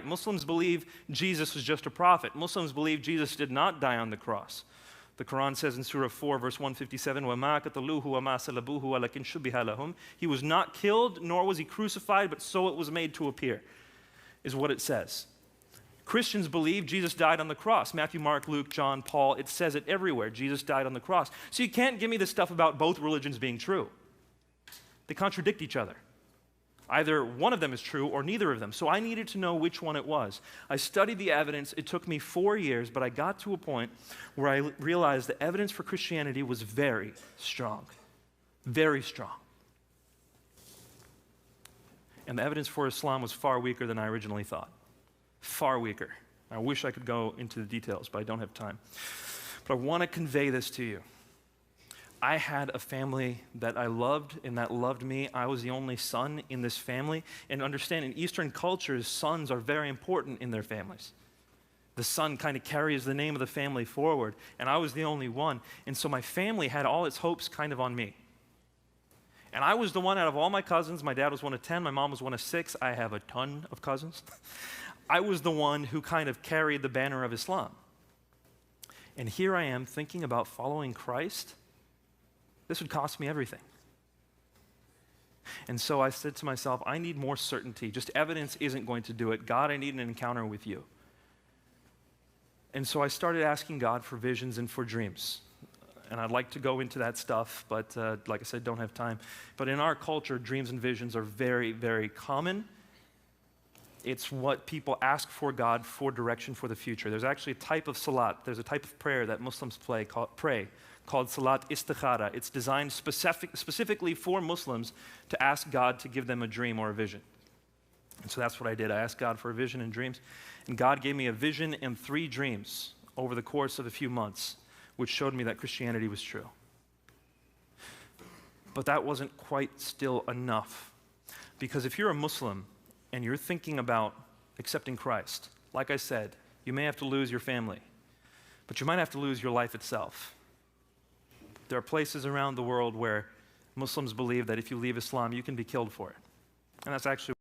right. Muslims believe Jesus was just a prophet. Muslims believe Jesus did not die on the cross. The Quran says in Surah 4, verse 157, وَمَا قَتَلُوهُ وَمَا صَلَبُوهُ وَلَكِنْ شُبِّهَ لَهُم. He was not killed, nor was he crucified, but so it was made to appear, is what it says. Christians believe Jesus died on the cross. Matthew, Mark, Luke, John, Paul, it says it everywhere. Jesus died on the cross. So you can't give me this stuff about both religions being true. They contradict each other. Either one of them is true or neither of them. So I needed to know which one it was. I studied the evidence. It took me 4 years, but I got to a point where I realized the evidence for Christianity was very strong. Very strong. And the evidence for Islam was far weaker than I originally thought. Far weaker. I wish I could go into the details, but I don't have time. But I want to convey this to you. I had a family that I loved and that loved me. I was the only son in this family. And understand, in Eastern cultures, sons are very important in their families. The son kind of carries the name of the family forward, and I was the only one. And so my family had all its hopes kind of on me. And I was the one out of all my cousins. My dad was one of 10, my mom was one of 6. I have a ton of cousins. I was the one who kind of carried the banner of Islam. And here I am thinking about following Christ. This would cost me everything. And so I said to myself, I need more certainty. Just evidence isn't going to do it. God, I need an encounter with you. And so I started asking God for visions and for dreams. And I'd like to go into that stuff, but like I said, don't have time. But in our culture, dreams and visions are very, very common. It's what people ask for God for direction for the future. There's actually a type of salat, there's a type of prayer that Muslims pray called Salat Istikhara. It's designed specifically for Muslims to ask God to give them a dream or a vision. And so that's what I did. I asked God for a vision and dreams. And God gave me a vision and 3 dreams over the course of a few months, which showed me that Christianity was true. But that wasn't quite still enough. Because if you're a Muslim and you're thinking about accepting Christ, like I said, you may have to lose your family, but you might have to lose your life itself. There are places around the world where Muslims believe that if you leave Islam, you can be killed for it. And that's actually